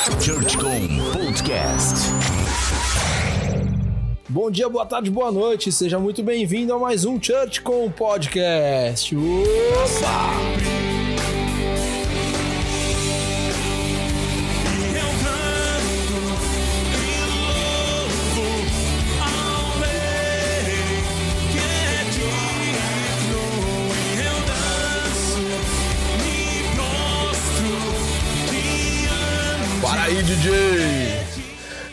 ChurchCom Podcast. Bom dia, boa tarde, boa noite. Seja muito bem-vindo a mais um ChurchCom Podcast. Opa! Para aí, DJ!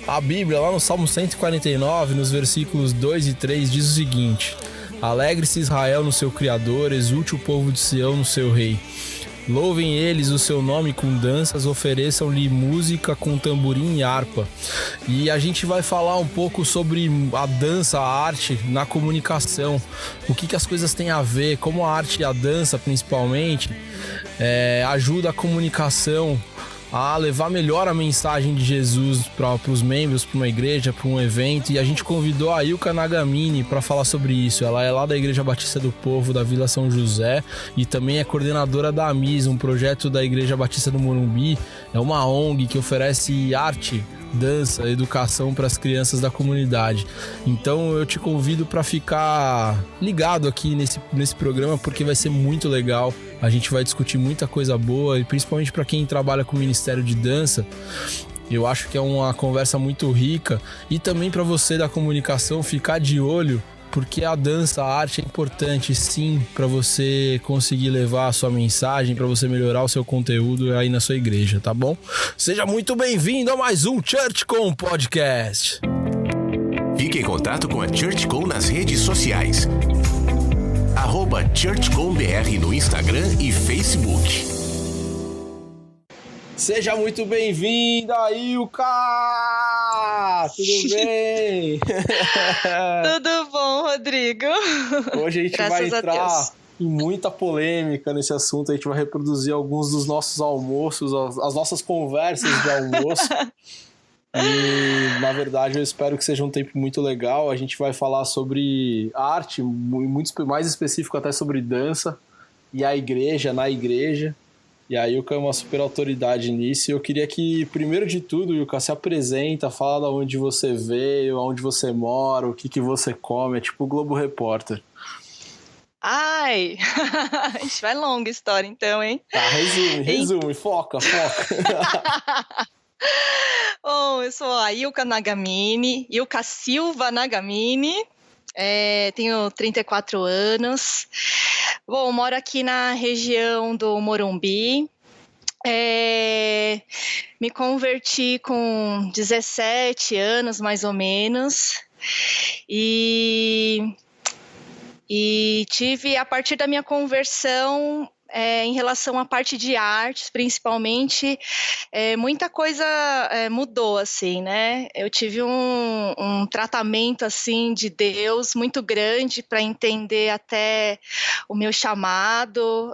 A Bíblia, lá no Salmo 149, nos versículos 2 e 3, diz o seguinte: Alegre-se Israel no seu Criador, exulte o povo de Sião no seu Rei. Louvem eles o seu nome com danças, ofereçam-lhe música com tamborim e harpa. E a gente vai falar um pouco sobre a dança, a arte na comunicação. O que as coisas têm a ver, como a arte e a dança, principalmente, ajuda a comunicação a levar melhor a mensagem de Jesus para os membros, para uma igreja, para um evento. E a gente convidou a Ilka Nagamini para falar sobre isso. Ela é lá da Igreja Batista do Povo, da Vila São José, e também é coordenadora da AMIS, um projeto da Igreja Batista do Morumbi. É uma ONG que oferece arte, dança, educação para as crianças da comunidade. Então eu te convido para ficar ligado aqui nesse programa, porque vai ser muito legal. A gente vai discutir muita coisa boa, e principalmente para quem trabalha com o Ministério de Dança. Eu acho que é uma conversa muito rica, e também para você da comunicação ficar de olho, porque a dança, a arte é importante sim para você conseguir levar a sua mensagem, para você melhorar o seu conteúdo aí na sua igreja, tá bom? Seja muito bem-vindo a mais um ChurchCom Podcast. Fique em contato com a ChurchCom nas redes sociais. @ChurchComBR no Instagram e Facebook. Seja muito bem-vinda, Ilka! Tudo bem? Tudo bom, Rodrigo? Hoje a gente vai entrar em muita polêmica nesse assunto. A gente vai reproduzir alguns dos nossos almoços, as nossas conversas de almoço. E, na verdade, eu espero que seja um tempo muito legal. A gente vai falar sobre arte, muito mais específico até sobre dança, e a igreja, na igreja. E a Ilka é uma super autoridade nisso. E eu queria que, primeiro de tudo, Ilka, se apresenta, fala de onde você veio, onde você mora, o que você come. É tipo o Globo Repórter. Ai! Vai longa história então, hein? Tá, resume, foca. Bom, eu sou a Ilka Nagamini, Ilka Silva Nagamini, tenho 34 anos. Bom, moro aqui na região do Morumbi. Me converti com 17 anos, mais ou menos. E tive, a partir da minha conversão, em relação à parte de artes, principalmente, muita coisa mudou, assim, né? Eu tive um tratamento, assim, de Deus muito grande para entender até o meu chamado.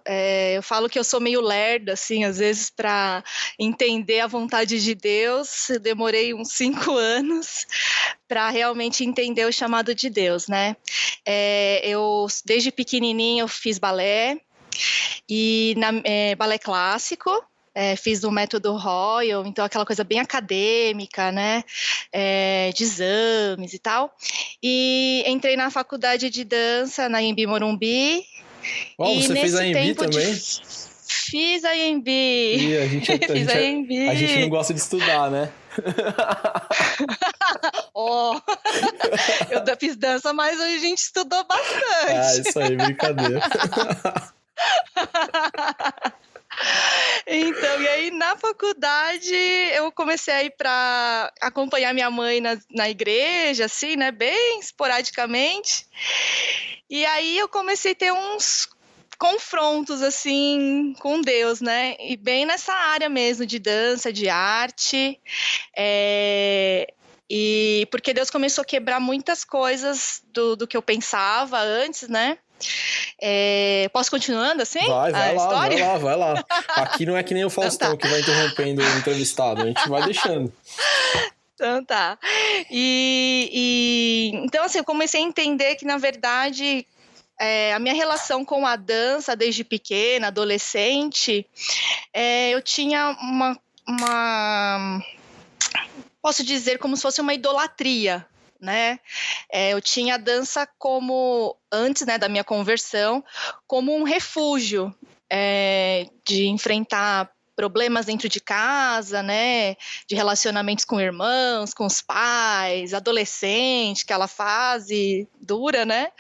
Eu falo que eu sou meio lerda, assim, às vezes, para entender a vontade de Deus. Eu demorei uns 5 anos para realmente entender o chamado de Deus, né? Eu, desde pequenininha, eu fiz balé. E balé clássico, fiz no método Royal, então aquela coisa bem acadêmica, né, de exames e tal. E entrei na faculdade de dança na Anhembi Morumbi. Você fez a Anhembi também? Fiz a Anhembi. E a gente não gosta de estudar, né? Eu fiz dança, mas a gente estudou bastante. Isso aí, brincadeira. Então, e aí na faculdade eu comecei a ir para acompanhar minha mãe na igreja, assim, né, bem esporadicamente. E aí eu comecei a ter uns confrontos, assim, com Deus, né, e bem nessa área mesmo de dança, de arte, e porque Deus começou a quebrar muitas coisas do que eu pensava antes, né. Posso continuando assim? Vai lá. Aqui não é que nem o Faustão que vai interrompendo o entrevistado, a gente vai deixando. Então tá. Então assim, eu comecei a entender que na verdade a minha relação com a dança desde pequena, adolescente, eu tinha posso dizer, como se fosse uma idolatria, né? Eu tinha a dança como, antes, né, da minha conversão, como um refúgio de enfrentar problemas dentro de casa, né, de relacionamentos com irmãos, com os pais, adolescente, aquela fase dura, né,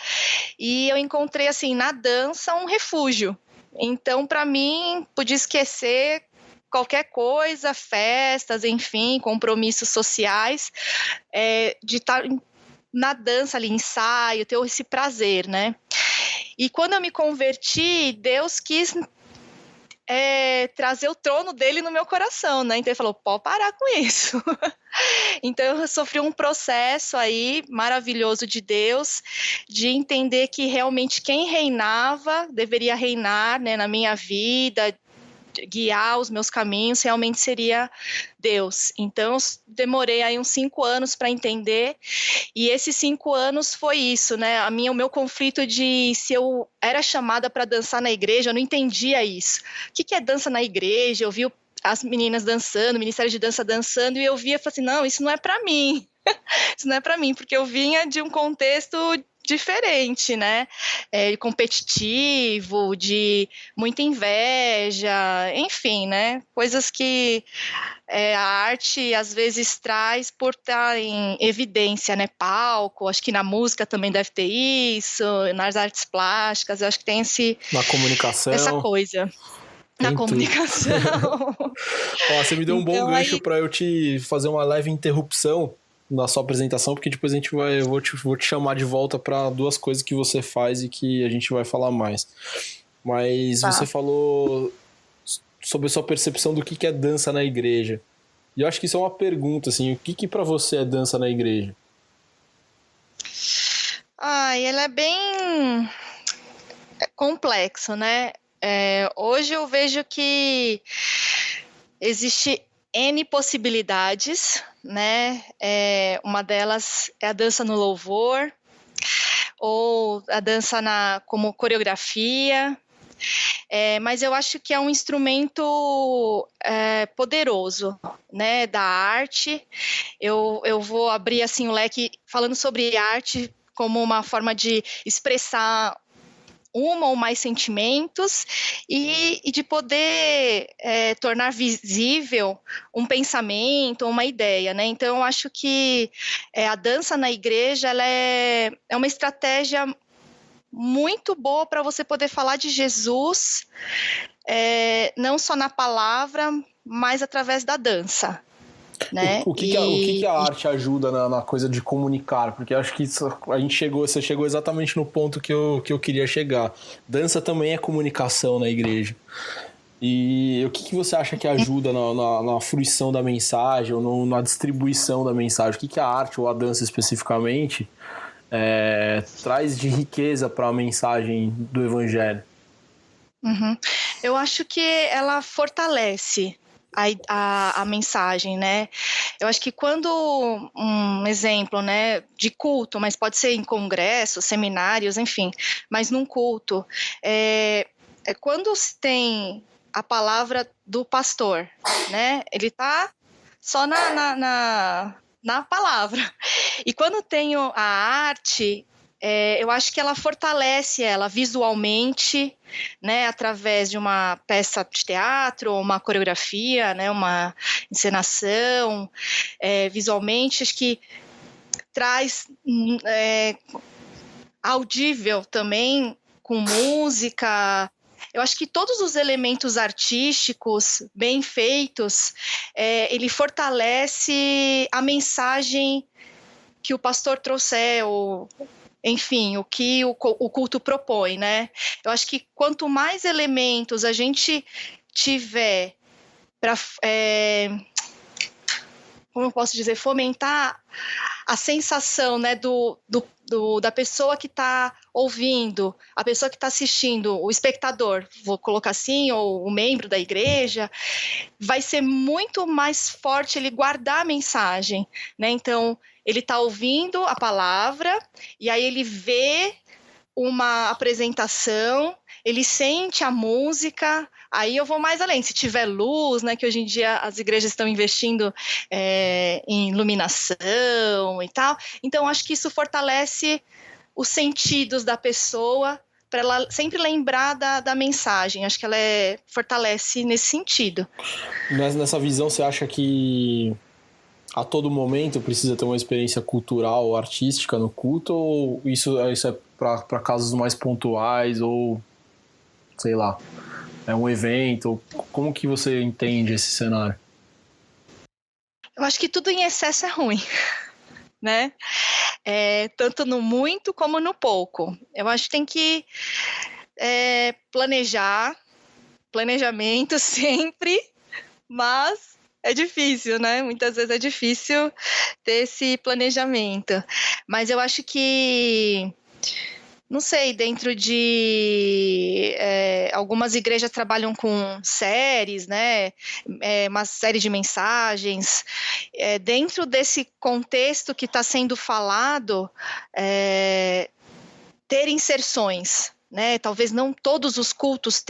e eu encontrei, assim, na dança um refúgio. Então, para mim, podia esquecer qualquer coisa, festas, enfim, compromissos sociais, de estar na dança ali, ensaio, ter esse prazer, né. E quando eu me converti, Deus quis trazer o trono dele no meu coração, né? Então ele falou, pode parar com isso. Então eu sofri um processo aí maravilhoso de Deus, de entender que realmente quem reinava deveria reinar, né, na minha vida, guiar os meus caminhos, realmente seria Deus. Então eu demorei aí uns 5 anos para entender, e esses 5 anos foi isso, né? O meu conflito de se eu era chamada para dançar na igreja, eu não entendia isso. O que é dança na igreja? Eu vi as meninas dançando, o Ministério de Dança dançando, e eu via e falei assim, não, isso não é para mim. Isso não é para mim, porque eu vinha de um contexto diferente, né? Competitivo, de muita inveja, enfim, né? Coisas que a arte às vezes traz por estar em evidência, né? Palco, acho que na música também deve ter isso, nas artes plásticas, eu acho que tem na comunicação, essa coisa. Na comunicação. Ó, você me deu um bom gancho para eu te fazer uma leve interrupção na sua apresentação, porque depois eu vou te chamar de volta para 2 coisas que você faz e que a gente vai falar mais. Mas Você falou sobre a sua percepção do que é dança na igreja. E eu acho que isso é uma pergunta, assim, o que para você é dança na igreja? Ela é bem complexo, né? Hoje eu vejo que existe N possibilidades, né? Uma delas é a dança no louvor, ou a dança como coreografia, mas eu acho que é um instrumento poderoso, né, da arte. Eu vou abrir assim o leque falando sobre arte como uma forma de expressar uma ou mais sentimentos e de poder tornar visível um pensamento, uma ideia, né? Então, eu acho que a dança na igreja ela é uma estratégia muito boa para você poder falar de Jesus, não só na palavra, mas através da dança. Né? O que a arte ajuda na coisa de comunicar? Porque acho que você chegou exatamente no ponto que eu queria chegar. Dança também é comunicação na igreja. E o que você acha que ajuda na fruição da mensagem ou na distribuição da mensagem? O que a arte ou a dança especificamente traz de riqueza para a mensagem do evangelho? Uhum. Eu acho que ela fortalece a mensagem, né? Eu acho que quando um exemplo, né, de culto, mas pode ser em congressos, seminários, enfim, mas num culto, quando se tem a palavra do pastor, né? Ele tá só na palavra. E quando tem a arte, eu acho que ela fortalece ela visualmente, né, através de uma peça de teatro, ou uma coreografia, né, uma encenação, visualmente, acho que traz audível também, com música. Eu acho que todos os elementos artísticos bem feitos, ele fortalece a mensagem que o pastor trouxer, ou enfim, o que o culto propõe, né? Eu acho que quanto mais elementos a gente tiver para, como eu posso dizer, fomentar a sensação, né, da pessoa que está ouvindo, a pessoa que está assistindo, o espectador, vou colocar assim, ou o membro da igreja, vai ser muito mais forte ele guardar a mensagem, né? Então, ele está ouvindo a palavra e aí ele vê uma apresentação, ele sente a música, Aí eu vou mais além, se tiver luz, né, que hoje em dia as igrejas estão investindo em iluminação e tal, então acho que isso fortalece os sentidos da pessoa, para ela sempre lembrar da mensagem. Acho que ela fortalece nesse sentido. Nessa visão, você acha que a todo momento precisa ter uma experiência cultural ou artística no culto, ou isso é para casos mais pontuais, ou sei lá, é um evento? Como que você entende esse cenário? Eu acho que tudo em excesso é ruim, né? Tanto no muito como no pouco. Eu acho que tem que planejamento sempre, mas é difícil, né? Muitas vezes é difícil ter esse planejamento. Mas eu acho que, não sei, dentro de algumas igrejas trabalham com séries, né? Uma série de mensagens. Dentro desse contexto que está sendo falado, ter inserções, né? Talvez não todos os cultos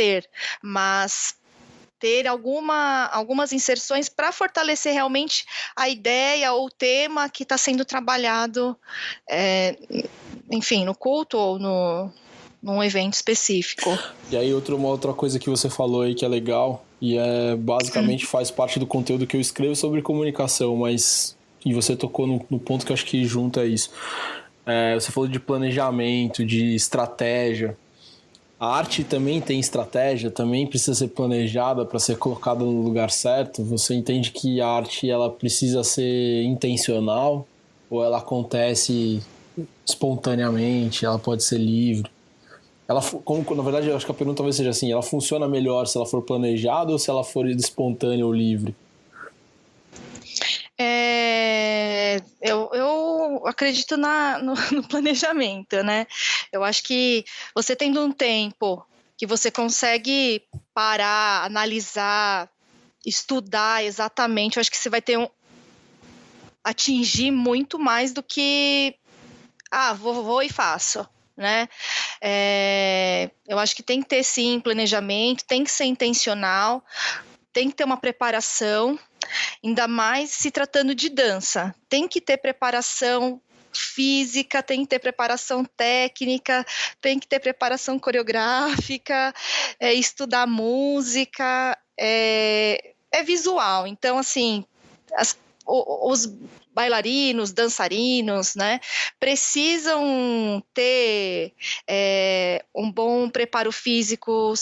mas ter algumas inserções para fortalecer realmente a ideia ou o tema que está sendo trabalhado, enfim, no culto ou num evento específico. E aí uma outra coisa que você falou aí que é legal, e basicamente faz parte do conteúdo que eu escrevo sobre comunicação, e você tocou no ponto que eu acho que junta isso. Você falou de planejamento, de estratégia. A arte também tem estratégia, também precisa ser planejada para ser colocada no lugar certo. Você entende que a arte ela precisa ser intencional ou ela acontece espontaneamente, ela pode ser livre? Na verdade, eu acho que a pergunta talvez seja assim, ela funciona melhor se ela for planejada ou se ela for espontânea ou livre? Eu acredito no planejamento, né? Eu acho que você tendo um tempo que você consegue parar, analisar, estudar exatamente, eu acho que você vai atingir muito mais do que vou e faço, né? Eu acho que tem que ter sim planejamento, tem que ser intencional, tem que ter uma preparação, ainda mais se tratando de dança. Tem que ter preparação física, tem que ter preparação técnica, tem que ter preparação coreográfica, estudar música, é visual. Então, assim, os bailarinos, dançarinos, né, precisam ter um bom preparo físico,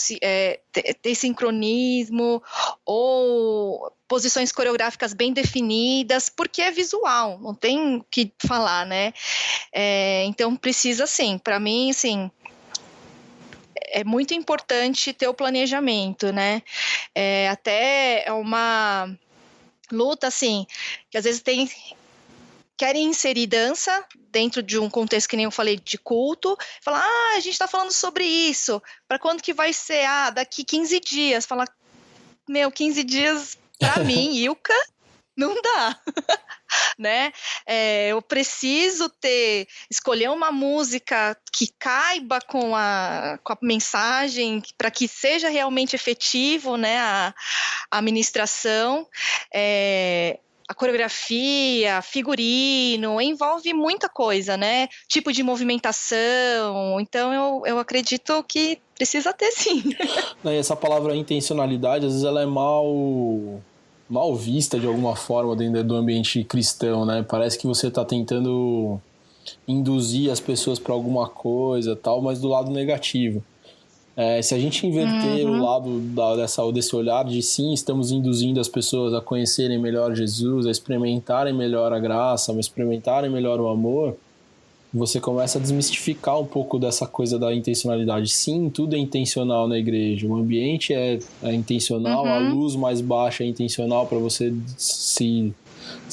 ter sincronismo ou posições coreográficas bem definidas, porque é visual, não tem o que falar, né? Então precisa, sim, para mim, assim, é muito importante ter o planejamento, né? Até é uma luta, assim, que às vezes querem inserir dança dentro de um contexto que nem eu falei de culto, falar, a gente está falando sobre isso, para quando que vai ser? Daqui 15 dias. Falar, 15 dias para mim, Ilka, não dá, né? Eu preciso escolher uma música que caiba com a mensagem, para que seja realmente efetivo, né, a ministração. A coreografia, figurino, envolve muita coisa, né? Tipo de movimentação. Então, eu acredito que precisa ter, sim. Essa palavra intencionalidade, às vezes ela é mal vista de alguma forma dentro do ambiente cristão, né? Parece que você está tentando induzir as pessoas para alguma coisa, tal, mas do lado negativo. Se a gente inverter o lado desse olhar de sim, estamos induzindo as pessoas a conhecerem melhor Jesus, a experimentarem melhor a graça, a experimentarem melhor o amor, você começa a desmistificar um pouco dessa coisa da intencionalidade. Sim, tudo é intencional na igreja, o ambiente é intencional, a luz mais baixa é intencional para você se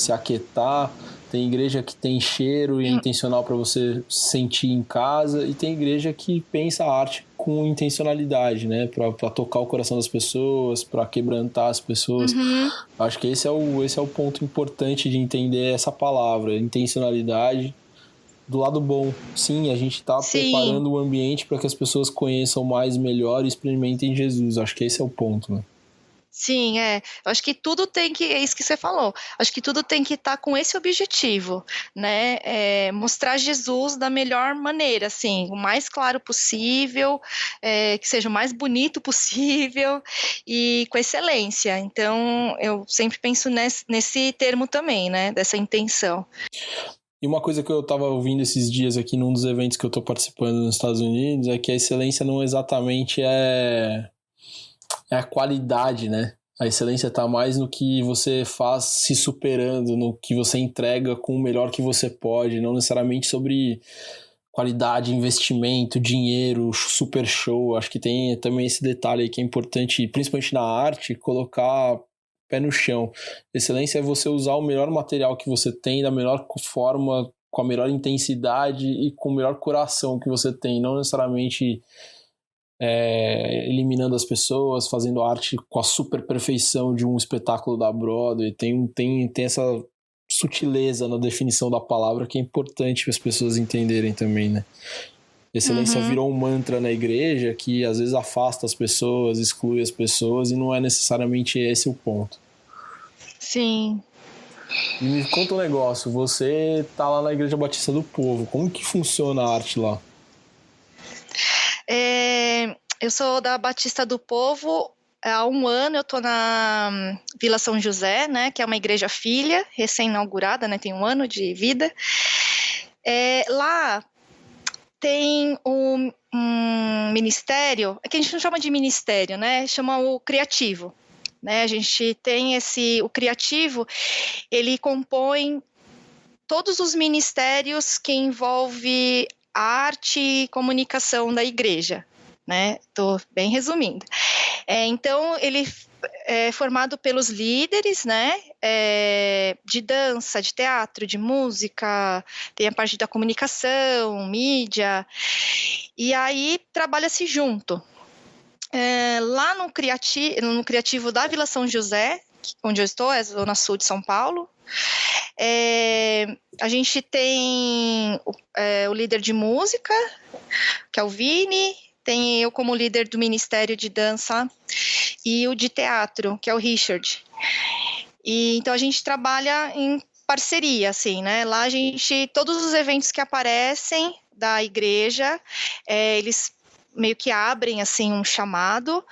aquietar. Tem igreja que tem cheiro e é intencional para você sentir em casa, e tem igreja que pensa a arte com intencionalidade, né? Para tocar o coração das pessoas, para quebrantar as pessoas. Acho que esse é o ponto importante de entender essa palavra, intencionalidade. do lado bom. Sim, a gente tá preparando o ambiente para que as pessoas conheçam mais, melhor e experimentem Jesus. Acho que esse é o ponto, né? Sim, eu acho que tudo tem que, é isso que você falou, acho que tudo tem que estar com esse objetivo, né, mostrar Jesus da melhor maneira, assim, o mais claro possível, que seja o mais bonito possível e com excelência. Então, eu sempre penso nesse termo também, né, dessa intenção. E uma coisa que eu estava ouvindo esses dias aqui num dos eventos que eu estou participando nos Estados Unidos é que a excelência não exatamente é a qualidade, né? A excelência está mais no que você faz se superando, no que você entrega com o melhor que você pode, não necessariamente sobre qualidade, investimento, dinheiro, super show. Acho que tem também esse detalhe aí que é importante, principalmente na arte, colocar pé no chão. Excelência é você usar o melhor material que você tem da melhor forma, com a melhor intensidade e com o melhor coração que você tem, não necessariamente eliminando as pessoas, fazendo arte com a super perfeição de um espetáculo da Broadway. Tem essa sutileza na definição da palavra que é importante para as pessoas entenderem também, né? Excelência virou um mantra na igreja que às vezes afasta as pessoas, exclui as pessoas, e não é necessariamente esse o ponto. Sim. E me conta um negócio, você tá lá na Igreja Batista do Povo, como que funciona a arte lá? Eu sou da Batista do Povo. Há um ano eu estou na Vila São José, né, que é uma igreja filha, recém-inaugurada, né, tem um ano de vida. Lá tem um ministério, que a gente não chama de ministério, né, chama o criativo. Né, a gente tem o criativo, ele compõe todos os ministérios que envolvem arte e comunicação da igreja. Né? Estou bem resumindo. Então, ele é formado pelos líderes, né? De dança, de teatro, de música, tem a parte da comunicação, mídia, e aí trabalha-se junto. Lá no Criativo da Vila São José, onde eu estou, é a Zona Sul de São Paulo, a gente tem o líder de música, que é o Vini, tem eu como líder do Ministério de Dança e o de teatro, que é o Richard. Então a gente trabalha em parceria, assim, né? Lá todos os eventos que aparecem da igreja, eles meio que abrem assim um chamado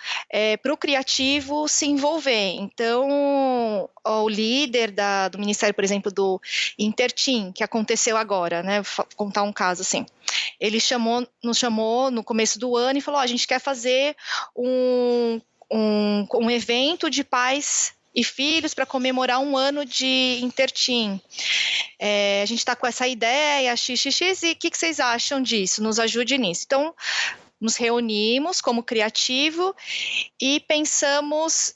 para o criativo se envolver. Então, o líder do Ministério, por exemplo, do Interteam, que aconteceu agora, né? Vou contar um caso assim. Ele nos chamou no começo do ano e falou: a gente quer fazer um evento de pais e filhos para comemorar um ano de Interteam. A gente está com essa ideia, xxx, e o que vocês acham disso? Nos ajude nisso. Então, nos reunimos como criativo e pensamos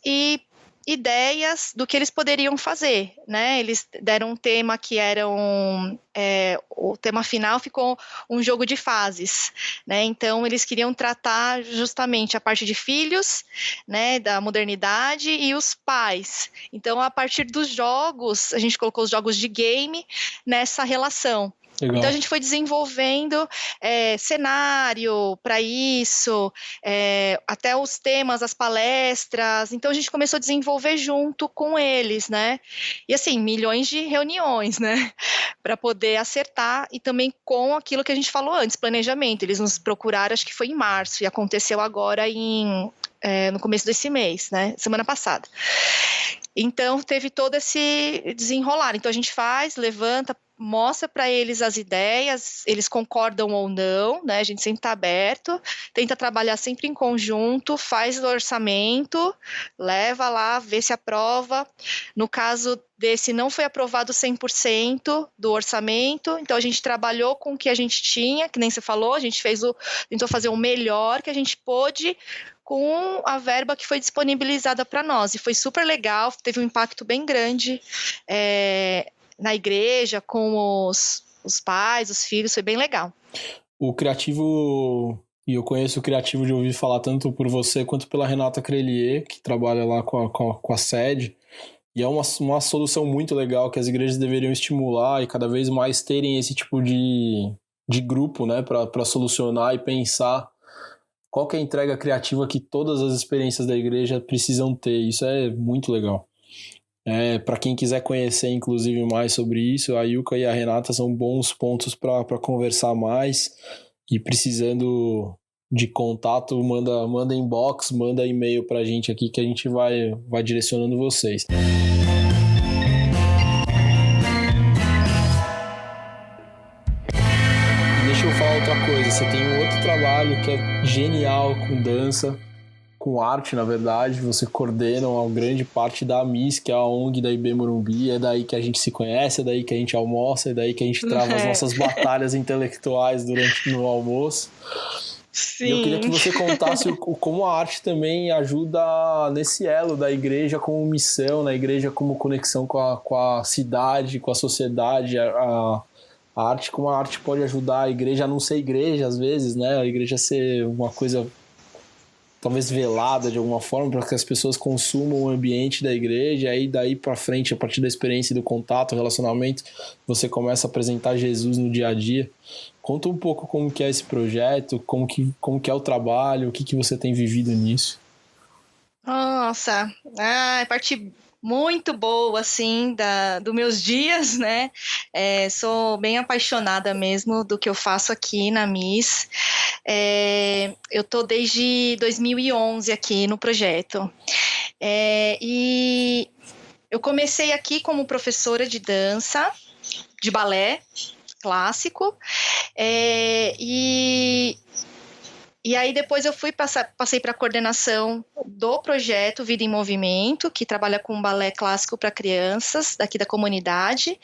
ideias do que eles poderiam fazer, né? Eles deram um tema que era o tema final ficou um jogo de fases, né? Então eles queriam tratar justamente a parte de filhos, né? Da modernidade e os pais. Então a partir dos jogos, a gente colocou os jogos de game nessa relação. Legal. Então a gente foi desenvolvendo cenário para isso, até os temas, as palestras. Então a gente começou a desenvolver junto com eles, né? E assim, milhões de reuniões, né? Para poder acertar, e também com aquilo que a gente falou antes, planejamento. Eles nos procuraram, acho que foi em março, e aconteceu agora no começo desse mês, né? Semana passada. Então teve todo esse desenrolar. Então a gente levanta, mostra para eles as ideias, eles concordam ou não, né? A gente sempre está aberto, tenta trabalhar sempre em conjunto, faz o orçamento, leva lá, vê se aprova. No caso desse, não foi aprovado 100% do orçamento, então a gente trabalhou com o que a gente tinha, que nem você falou, a gente tentou fazer o melhor que a gente pôde com a verba que foi disponibilizada para nós, e foi super legal, teve um impacto bem grande na igreja, com os pais, os filhos, foi bem legal. O criativo, e eu conheço o criativo de ouvir falar tanto por você quanto pela Renata Crelier, que trabalha lá com a sede. E é uma solução muito legal que as igrejas deveriam estimular e cada vez mais terem esse tipo de grupo, né, para solucionar e pensar qual que é a entrega criativa que todas as experiências da igreja precisam ter. Isso é muito legal. Para quem quiser conhecer, inclusive, mais sobre isso, a Ilka e a Renata são bons pontos para conversar mais. E precisando de contato, manda inbox, manda e-mail para a gente aqui que a gente vai direcionando vocês. Deixa eu falar outra coisa, você tem um outro trabalho que é genial com dança, com arte, na verdade. Você coordena uma grande parte da AMIS, que é a ONG da IB Morumbi. É daí que a gente se conhece, é daí que a gente almoça, é daí que a gente trava as nossas batalhas intelectuais no almoço. Sim. E eu queria que você contasse como a arte também ajuda nesse elo da igreja como missão, na igreja como conexão com a cidade, com a sociedade, a arte, como a arte pode ajudar a igreja a não ser igreja às vezes, né? A igreja ser uma coisa talvez velada de alguma forma, para que as pessoas consumam o ambiente da igreja, e aí daí para frente, a partir da experiência do contato, relacionamento, você começa a apresentar Jesus no dia a dia. Conta um pouco como que é esse projeto, como que é o trabalho, o que você tem vivido nisso. Nossa, é parte muito boa, assim, dos meus dias, né? Sou bem apaixonada mesmo do que eu faço aqui na MIS. Eu tô desde 2011 aqui no projeto. E eu comecei aqui como professora de dança, de balé clássico, e aí depois eu passei para a coordenação do projeto Vida em Movimento, que trabalha com balé clássico para crianças daqui da comunidade,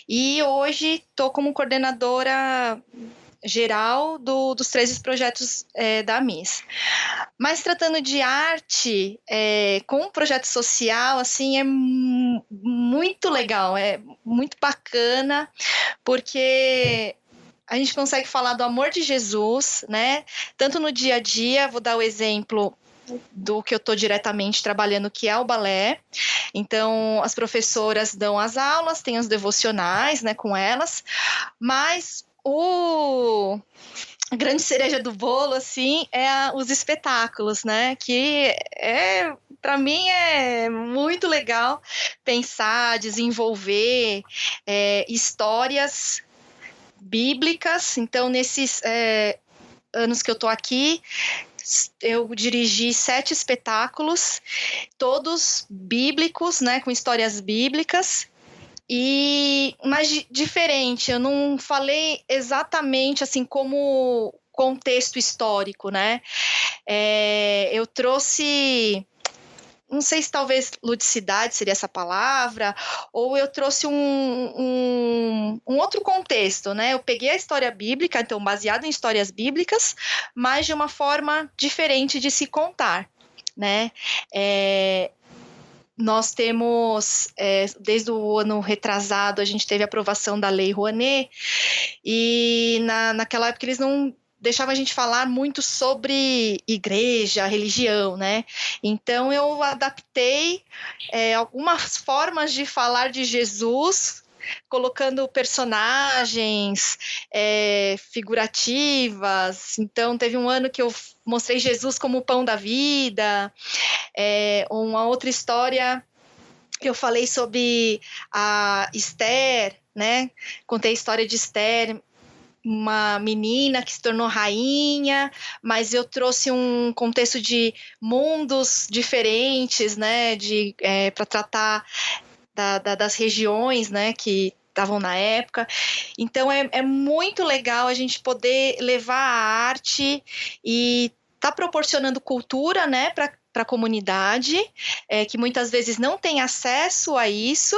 e hoje estou como coordenadora geral dos 13 projetos da MIS. Mas tratando de arte, com um projeto social, assim, é muito legal, é muito bacana, porque a gente consegue falar do amor de Jesus, né? Tanto no dia a dia, vou dar o exemplo do que eu estou diretamente trabalhando, que é o balé. Então, as professoras dão as aulas, tem os devocionais, né, com elas, mas a grande cereja do bolo, assim, os espetáculos, né? Que para mim é muito legal pensar, desenvolver histórias bíblicas. Então, nesses anos que eu tô aqui, eu dirigi 7 espetáculos, todos bíblicos, né, com histórias bíblicas, mas diferente. Eu não falei exatamente assim como contexto histórico, né? Eu trouxe, não sei se talvez ludicidade seria essa palavra, ou eu trouxe um outro contexto, né? Eu peguei a história bíblica, então baseado em histórias bíblicas, mas de uma forma diferente de se contar, né? Nós temos, desde o ano retrasado, a gente teve a aprovação da Lei Rouanet, e naquela época eles não deixava a gente falar muito sobre igreja, religião, né? Então eu adaptei algumas formas de falar de Jesus, colocando personagens figurativas. Então teve um ano que eu mostrei Jesus como o pão da vida. Uma outra história, eu falei sobre a Esther, né? Contei a história de Esther, uma menina que se tornou rainha, mas eu trouxe um contexto de mundos diferentes, né, para tratar das regiões, né, que estavam na época. Então é muito legal a gente poder levar a arte e tá proporcionando cultura, né, para a comunidade, que muitas vezes não tem acesso a isso,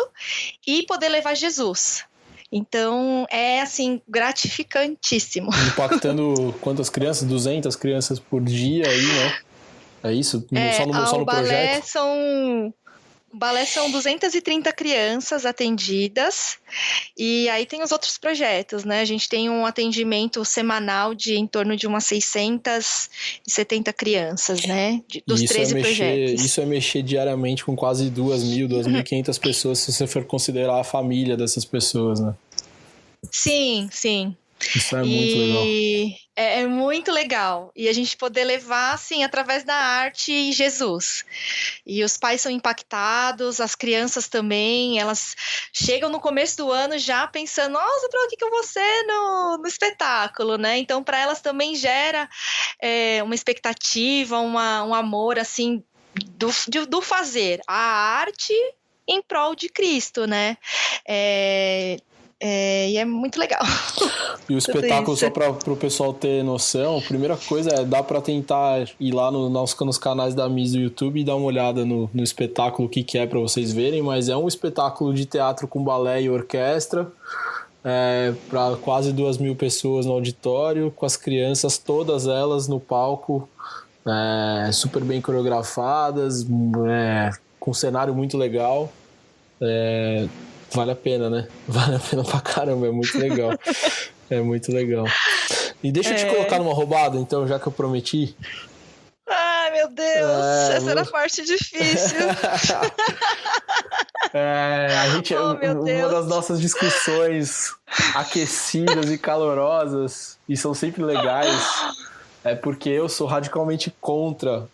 e poder levar Jesus. Então, assim, gratificantíssimo. Impactando quantas crianças? 200 crianças por dia aí, né? É isso? Só no balé projeto? são O balé são 230 crianças atendidas, e aí tem os outros projetos, né? A gente tem um atendimento semanal de em torno de umas 670 crianças, né? Dos 13 projetos. Isso é mexer diariamente com quase 2.000, 2.500 pessoas, se você for considerar a família dessas pessoas, né? Sim, sim. Isso é muito legal. É muito legal. E a gente poder levar, assim, através da arte, Jesus. E os pais são impactados, as crianças também, elas chegam no começo do ano já pensando, nossa, para o que eu vou ser no espetáculo, né? Então, para elas também gera uma expectativa, um amor, assim, do fazer. A arte em prol de Cristo, né? E é muito legal. E o espetáculo, só para o pessoal ter noção, a primeira coisa dá para tentar ir lá nos canais da Miss do YouTube e dar uma olhada no espetáculo, o que é, para vocês verem, mas é um espetáculo de teatro com balé e orquestra, para quase 2.000 pessoas no auditório, com as crianças, todas elas no palco, super bem coreografadas, com um cenário muito legal. Vale a pena, né? Vale a pena pra caramba, é muito legal. É muito legal. E deixa eu te colocar numa roubada, então, já que eu prometi. Ai, meu Deus, essa era a parte difícil. A gente, uma das nossas discussões aquecidas e calorosas, e são sempre legais, é porque eu sou radicalmente contra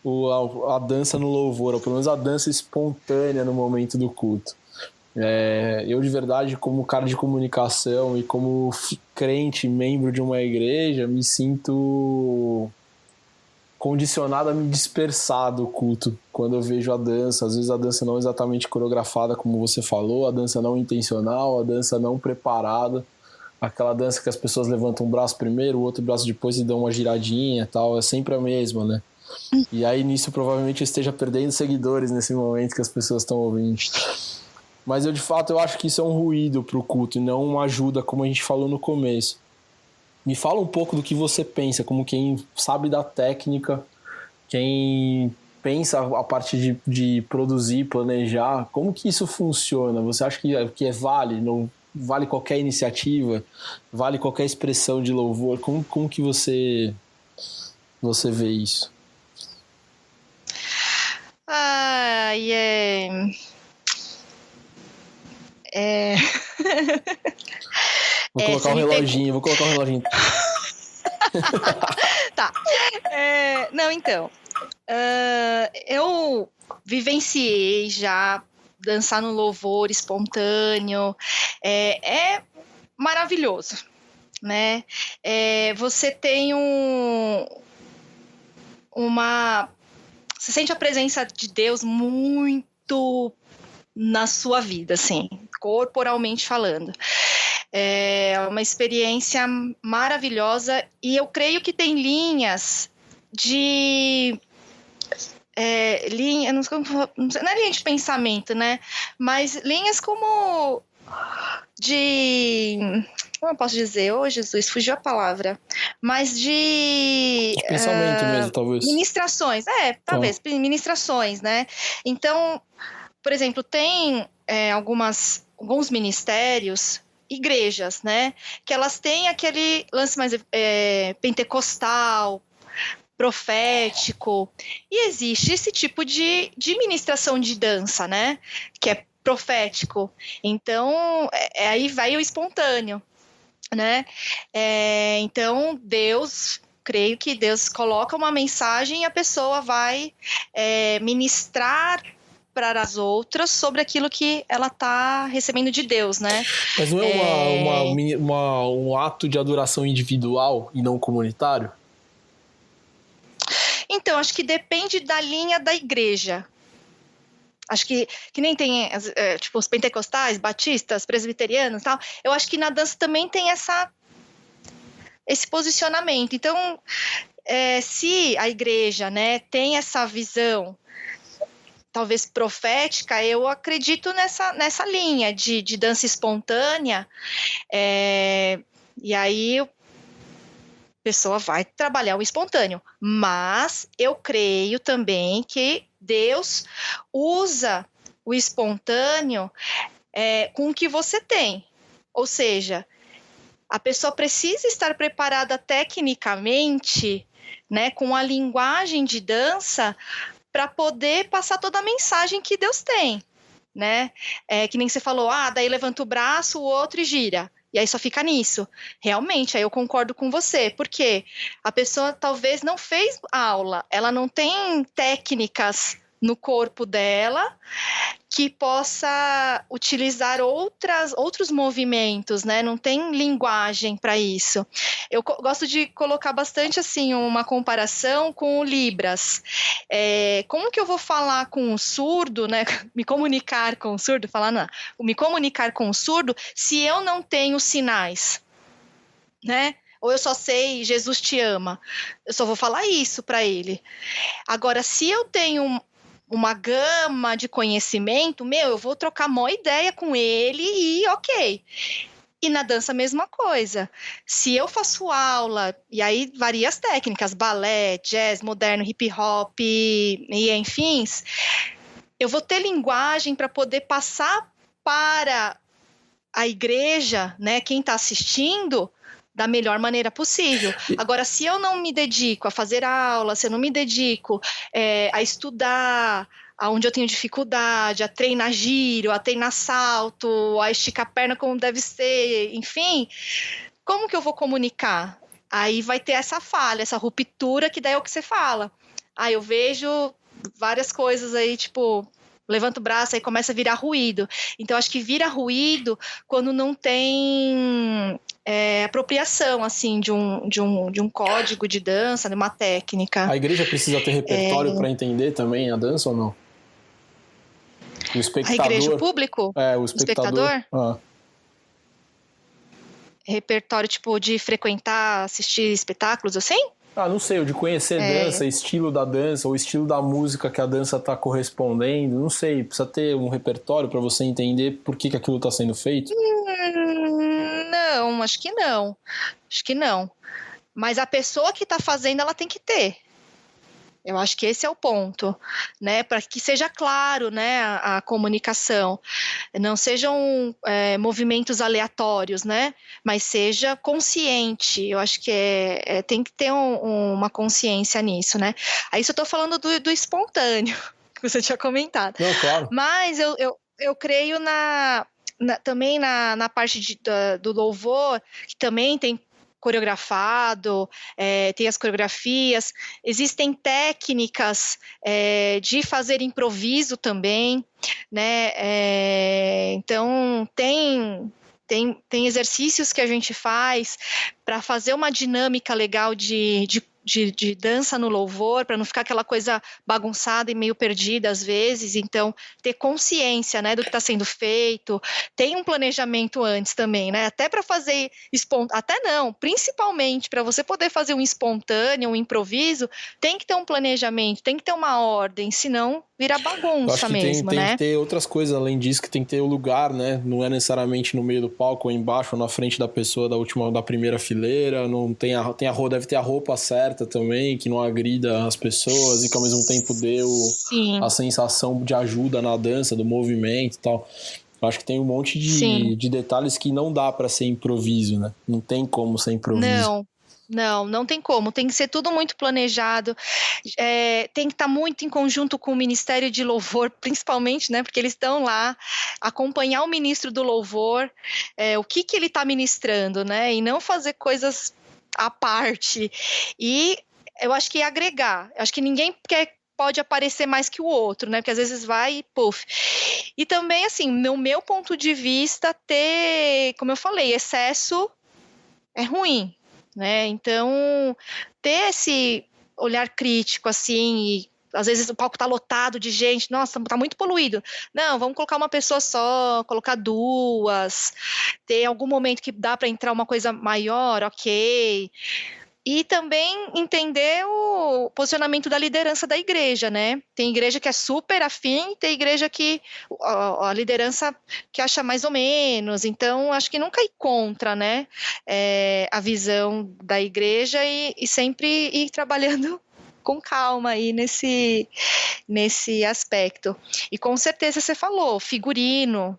a dança no louvor, ou pelo menos a dança espontânea no momento do culto. Eu de verdade, como cara de comunicação e como crente, membro de uma igreja, me sinto condicionado a me dispersar do culto quando eu vejo a dança. Às vezes a dança não exatamente coreografada, como você falou, a dança não intencional, a dança não preparada, aquela dança que as pessoas levantam um braço primeiro, o outro braço depois e dão uma giradinha e tal, é sempre a mesma, né? E aí nisso provavelmente eu esteja perdendo seguidores nesse momento que as pessoas estão ouvindo. Mas de fato eu acho que isso é um ruído pro culto e não uma ajuda, como a gente falou no começo. Me fala um pouco do que você pensa, como quem sabe da técnica, quem pensa a parte de produzir, planejar, como que isso funciona? Você acha que vale? Não vale qualquer iniciativa? Vale qualquer expressão de louvor? Como que você vê isso? Vou colocar um reloginho, Tá. Não, então. Eu vivenciei já dançar no louvor espontâneo. É maravilhoso, né? Você tem você sente a presença de Deus muito na sua vida, assim, corporalmente falando. É uma experiência maravilhosa e eu creio que tem linhas de... não é linha de pensamento, né? Mas linhas como de... Como eu posso dizer? Jesus, fugiu a palavra. Mas de pensamento mesmo, talvez. Ministrações, talvez, ministrações, né? Então, por exemplo, tem alguns ministérios, igrejas, né? Que elas têm aquele lance mais pentecostal, profético. E existe esse tipo de ministração de dança, né? Que é profético. Então, aí vai o espontâneo, né? Então, creio que Deus coloca uma mensagem e a pessoa vai ministrar para as outras sobre aquilo que ela está recebendo de Deus, né? Mas não é um ato de adoração individual e não comunitário? Então, acho que depende da linha da igreja. Acho que nem tem, tipo, os pentecostais, batistas, presbiterianos e tal. Eu acho que na dança também tem esse posicionamento. Então, se a igreja, né, tem essa visão talvez profética, eu acredito nessa linha de dança espontânea, e aí a pessoa vai trabalhar o espontâneo, mas eu creio também que Deus usa o espontâneo com o que você tem. Ou seja, a pessoa precisa estar preparada tecnicamente, né, com a linguagem de dança, para poder passar toda a mensagem que Deus tem, né? Que nem você falou, daí levanta o braço, o outro e gira. E aí só fica nisso. Realmente, aí eu concordo com você, porque a pessoa talvez não fez aula, ela não tem técnicas no corpo dela que possa utilizar outros movimentos, né? Não tem linguagem para isso. Eu gosto de colocar bastante assim uma comparação com o Libras. Como que eu vou falar com o surdo, né? Me comunicar com o surdo, me comunicar com o surdo se eu não tenho sinais, né? Ou eu só sei Jesus te ama. Eu só vou falar isso para ele. Agora, se eu tenho uma gama de conhecimento, eu vou trocar uma ideia com ele e ok. E na dança a mesma coisa. Se eu faço aula, e aí várias técnicas, balé, jazz, moderno, hip hop, e enfim, eu vou ter linguagem para poder passar para a igreja, né, quem está assistindo, da melhor maneira possível. Agora, se eu não me dedico a fazer aula, se eu não me dedico a estudar, aonde eu tenho dificuldade, a treinar giro, a treinar salto, a esticar a perna como deve ser, enfim, como que eu vou comunicar? Aí vai ter essa falha, essa ruptura, que daí é o que você fala. Eu vejo várias coisas aí, tipo, levanta o braço, aí começa a virar ruído. Então, acho que vira ruído quando não tem apropriação, assim, de um código de dança, de uma técnica. A igreja precisa ter repertório para entender também a dança ou não? O espectador, a igreja, o público? O espectador? Repertório, tipo, de frequentar, assistir espetáculos, assim? Não sei, o de conhecer dança, estilo da dança, ou estilo da música que a dança está correspondendo, não sei, precisa ter um repertório para você entender por que aquilo está sendo feito? Não, acho que não. Mas a pessoa que está fazendo, ela tem que ter. Eu acho que esse é o ponto, né? Para que seja claro, né, a comunicação. Não sejam movimentos aleatórios, né? Mas seja consciente. Eu acho que tem que ter uma consciência nisso, né? Aí eu estou falando do espontâneo, que você tinha comentado. Não, claro. Mas eu creio também na parte do louvor, que também tem coreografado, tem as coreografias, existem técnicas de fazer improviso também, né? Então tem exercícios que a gente faz para fazer uma dinâmica legal de dança no louvor, para não ficar aquela coisa bagunçada e meio perdida às vezes. Então, ter consciência, né, do que está sendo feito. Tem um planejamento antes também, né? Até para fazer principalmente para você poder fazer um espontâneo, um improviso, tem que ter um planejamento, tem que ter uma ordem, senão vira bagunça mesmo, tem né? Tem que ter outras coisas além disso, que tem que ter o lugar, né? Não é necessariamente no meio do palco ou embaixo ou na frente da pessoa da primeira fileira, não tem deve ter a roupa certa também, que não agrida as pessoas e que ao mesmo tempo dê a sensação de ajuda na dança, do movimento e tal. Eu acho que tem um monte de detalhes que não dá para ser improviso, né? Não tem como ser improviso. Não tem como, tem que ser tudo muito planejado, tem que estar muito em conjunto com o Ministério de Louvor, principalmente, né, porque eles estão lá, acompanhar o ministro do louvor, o que ele está ministrando, né, e não fazer coisas à parte, e eu acho que agregar, eu acho que ninguém pode aparecer mais que o outro, né, porque às vezes vai e puff. E também, assim, no meu ponto de vista, como eu falei, excesso é ruim, né? Então, ter esse olhar crítico, assim, e às vezes o palco tá lotado de gente, nossa, tá muito poluído. Não, vamos colocar uma pessoa só, colocar duas, ter algum momento que dá para entrar uma coisa maior, ok. E também entender o posicionamento da liderança da igreja, né? Tem igreja que é super afim, tem igreja que a liderança que acha mais ou menos. Então, acho que nunca ir contra, né? A visão da igreja e sempre ir trabalhando com calma aí nesse aspecto. E com certeza você falou, figurino,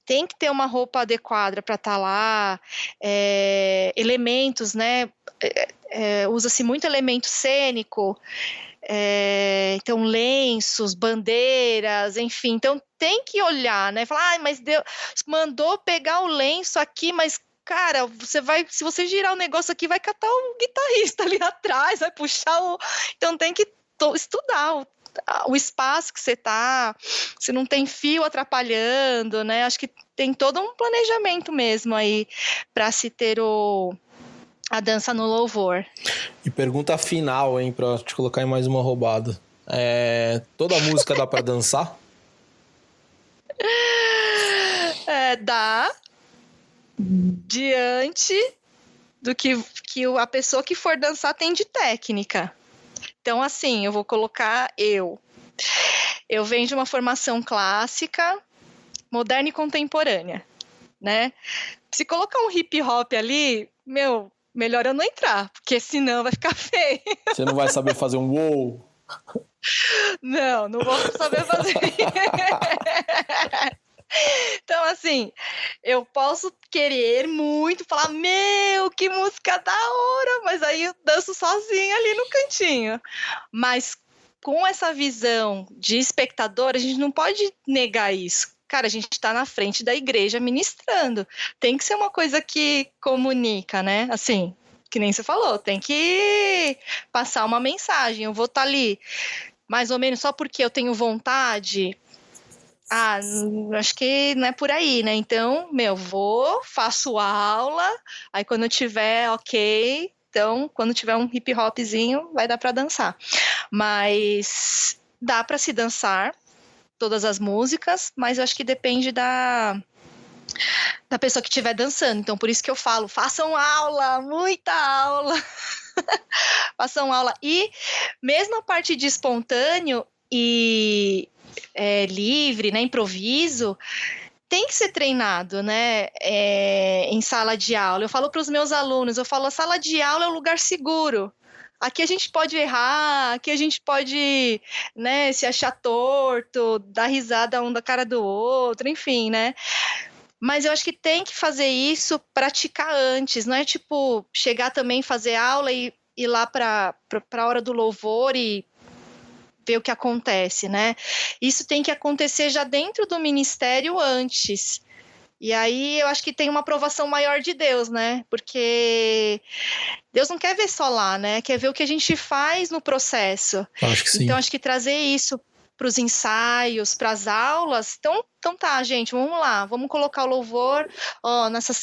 tem que ter uma roupa adequada para estar lá, elementos, né? Usa-se muito elemento cênico, então lenços, bandeiras, enfim, então tem que olhar, né? Falar, mas Deus mandou pegar o lenço aqui, mas cara, se você girar o negócio aqui, vai catar o guitarrista ali atrás, vai puxar então tem que estudar o espaço que você tá, se não tem fio atrapalhando, né? Acho que tem todo um planejamento mesmo aí para se ter a dança no louvor. E pergunta final, hein, pra te colocar em mais uma roubada. Toda música dá pra dançar? Dá, diante do que a pessoa que for dançar tem de técnica. Então, assim, eu vou colocar eu venho de uma formação clássica, moderna e contemporânea, né? Se colocar um hip hop ali, melhor eu não entrar, porque senão vai ficar feio. Você não vai saber fazer um wow? Não vou saber fazer. Então, assim, eu posso querer muito falar, que música da hora, mas aí eu danço sozinha ali no cantinho. Mas com essa visão de espectador, a gente não pode negar isso. Cara, a gente está na frente da igreja ministrando. Tem que ser uma coisa que comunica, né? Assim, que nem você falou, tem que passar uma mensagem. Eu vou estar ali, mais ou menos, só porque eu tenho vontade. Acho que não é por aí, né? Então, faço aula, aí quando eu tiver ok, então, quando tiver um hip hopzinho, vai dar para dançar. Mas dá para se dançar todas as músicas, mas eu acho que depende da pessoa que estiver dançando. Então, por isso que eu falo, façam aula, muita aula. Façam aula. E mesmo a parte de espontâneo e livre, né, improviso, tem que ser treinado, né, em sala de aula. Eu falo para os meus alunos, a sala de aula é um lugar seguro. Aqui a gente pode errar, aqui a gente pode, né, se achar torto, dar risada um da cara do outro, enfim, né. Mas eu acho que tem que fazer isso, praticar antes, não é tipo chegar também, fazer aula e ir lá para a hora do louvor e ver o que acontece, né? Isso tem que acontecer já dentro do ministério antes. E aí eu acho que tem uma aprovação maior de Deus, né? Porque Deus não quer ver só lá, né? Quer ver o que a gente faz no processo. Acho que sim. Então acho que trazer isso para os ensaios, para as aulas. Então tá, gente, vamos lá, vamos colocar o louvor.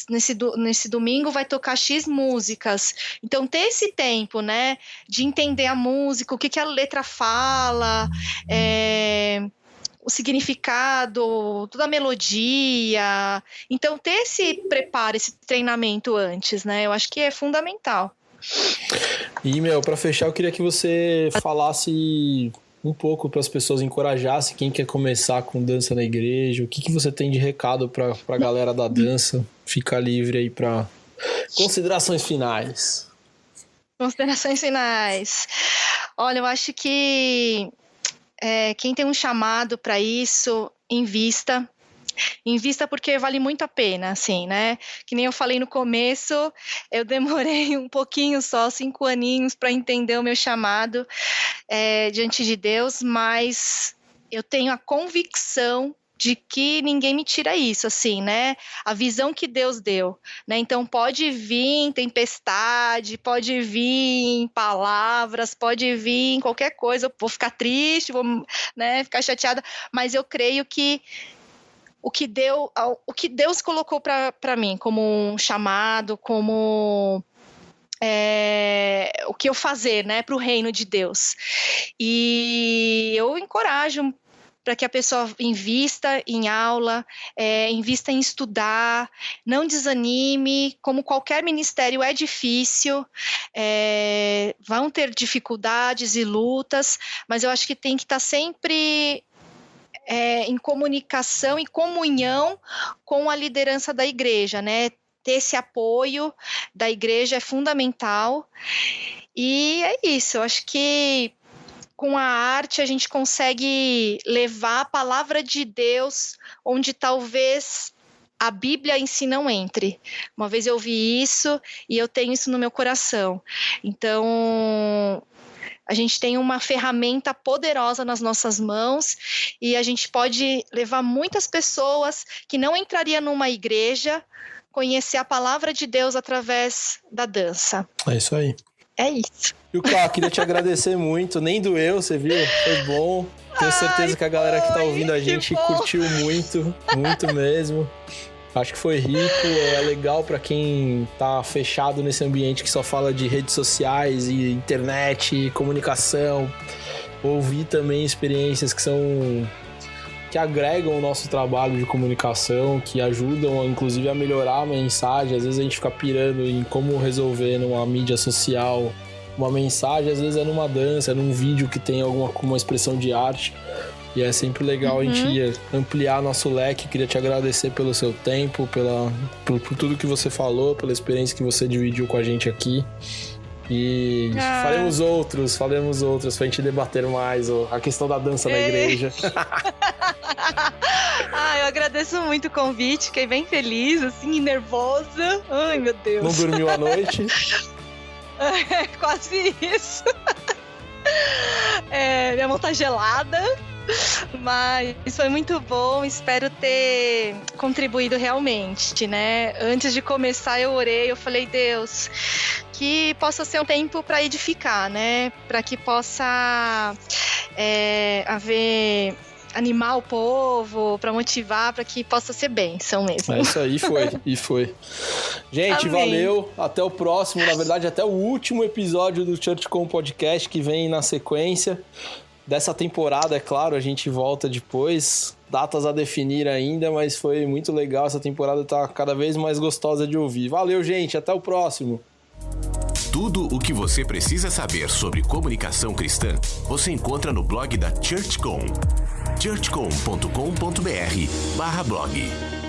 Nesse domingo vai tocar X músicas. Então ter esse tempo, né, de entender a música, o que a letra fala, o significado, toda a melodia. Então ter esse preparo, esse treinamento antes, né, eu acho que é fundamental. E, para fechar, eu queria que você falasse um pouco para as pessoas, encorajasse quem quer começar com dança na igreja. O que você tem de recado para a galera da dança? Fica livre aí para considerações finais. Considerações finais. Olha, eu acho que quem tem um chamado para isso, invista porque vale muito a pena, assim, né? Que nem eu falei no começo, eu demorei um pouquinho só, 5 aninhos para entender o meu chamado diante de Deus, mas eu tenho a convicção de que ninguém me tira isso, assim, né? A visão que Deus deu, né? Então pode vir tempestade, pode vir palavras, pode vir qualquer coisa, eu vou ficar triste, vou, né, ficar chateada, mas eu creio que o que Deus colocou para mim como um chamado, como o que eu fazer, né, para o reino de Deus. E eu encorajo para que a pessoa invista em aula, invista em estudar, não desanime, como qualquer ministério é difícil, vão ter dificuldades e lutas, mas eu acho que tem que estar sempre em comunicação e comunhão com a liderança da igreja, né? ter esse apoio da igreja é fundamental. E é isso, eu acho que com a arte a gente consegue levar a palavra de Deus onde talvez a Bíblia em si não entre. Uma vez eu ouvi isso e eu tenho isso no meu coração. Então, a gente tem uma ferramenta poderosa nas nossas mãos e a gente pode levar muitas pessoas que não entrariam numa igreja conhecer a palavra de Deus através da dança. É isso aí. É isso. E o Cá, queria te agradecer muito. Nem doeu, você viu? Foi bom. Tenho certeza que a galera que tá ouvindo a gente curtiu muito, muito mesmo. Acho que foi rico, é legal pra quem tá fechado nesse ambiente que só fala de redes sociais e internet e comunicação. Ouvir também experiências que agregam o nosso trabalho de comunicação, que ajudam, inclusive, a melhorar a mensagem. Às vezes a gente fica pirando em como resolver numa mídia social uma mensagem, às vezes é numa dança, é num vídeo que tem alguma expressão de arte. E é sempre legal a gente ampliar nosso leque. Queria te agradecer pelo seu tempo, por tudo que você falou, pela experiência que você dividiu com a gente aqui. E faremos outros pra gente debater mais a questão da dança na igreja. Eu agradeço muito o convite, fiquei bem feliz, assim, nervosa. Ai, meu Deus. Não dormiu à noite? Quase isso. Minha mão tá gelada. Mas foi muito bom, espero ter contribuído realmente, né? Antes de começar eu orei, eu falei, Deus, que possa ser um tempo para edificar, né? Para que possa animar o povo, para motivar, para que possa ser bênção mesmo. É isso aí, foi. Gente, amém. Valeu, até o próximo, na verdade até o último episódio do ChurchCom Podcast que vem na sequência. Dessa temporada, é claro, a gente volta depois, datas a definir ainda, mas foi muito legal, essa temporada tá cada vez mais gostosa de ouvir. Valeu, gente, até o próximo. Tudo o que você precisa saber sobre comunicação cristã, você encontra no blog da ChurchCom, churchcom.com.br/blog.